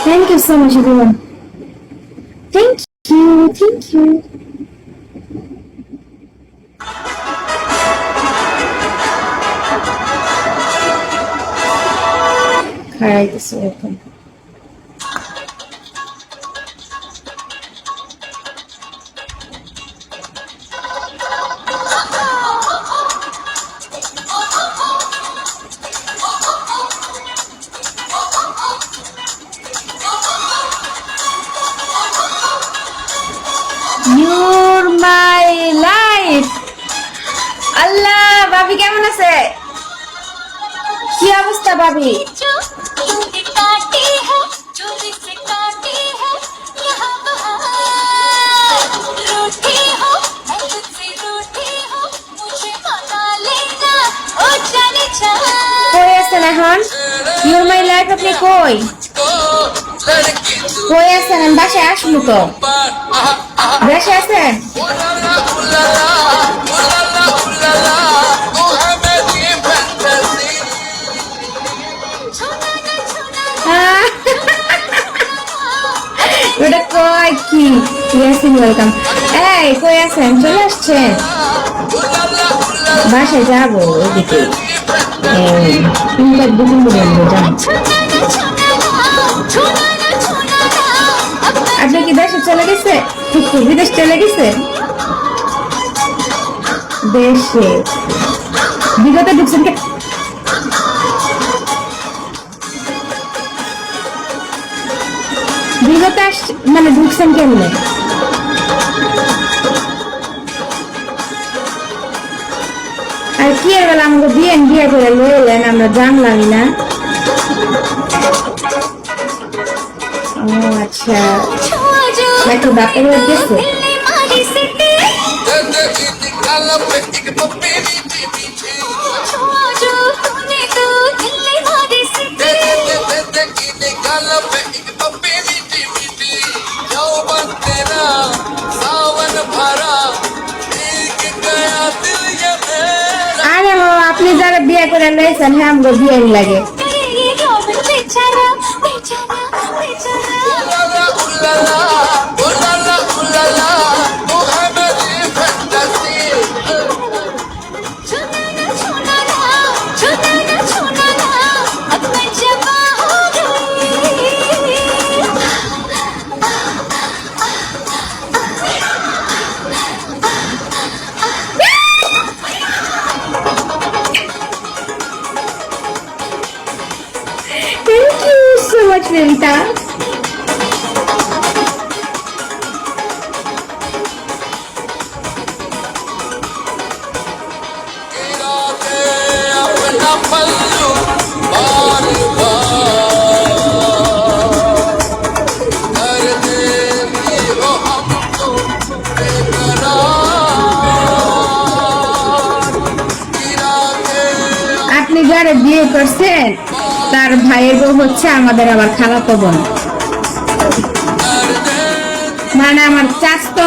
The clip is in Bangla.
Thank you so much, everyone. Thank you, thank you. Alright, this is open. You're my life. আল্লাহ ভাবি কেমন আছে? কি অবস্থা ভাবি? কই আছেন এখন? You're my life আপনি কই? কই আছেন? আমি বাসায় আসবো তো। বাসায় আছেন? ওটা কই কি? ইয়াসিন ওয়েলকাম। এই কই আছেন? চলে আসছেন? বাসায় যাবো ওইদিকে। তিনটার দিকে বলবো যান। আপনি কি দেশে চলে গেছে? ঠিক বিদেশ চলে গেছে? দেশে বিগত ঢুকছেন কে? বিগত মানে ঢুকছেন কেমনে? আর কি এর বেলা আমাকে বিয়ে করে লয়ে এলেন, আমরা জানলামই না। ও আচ্ছা, নাকি বাপের বাড়ি গেছে? আরে আপনি যারা বিয়ে করে লয়েছেন, হ্যাঁ আমাকে বিয়ে লাগে। Thank you so much, Lilita. আপনি যারা বিয়ে করছেন তার ভাইয়ের বউ হচ্ছে আমাদের আবার খালাতো বোন, মানে আমার চাচতো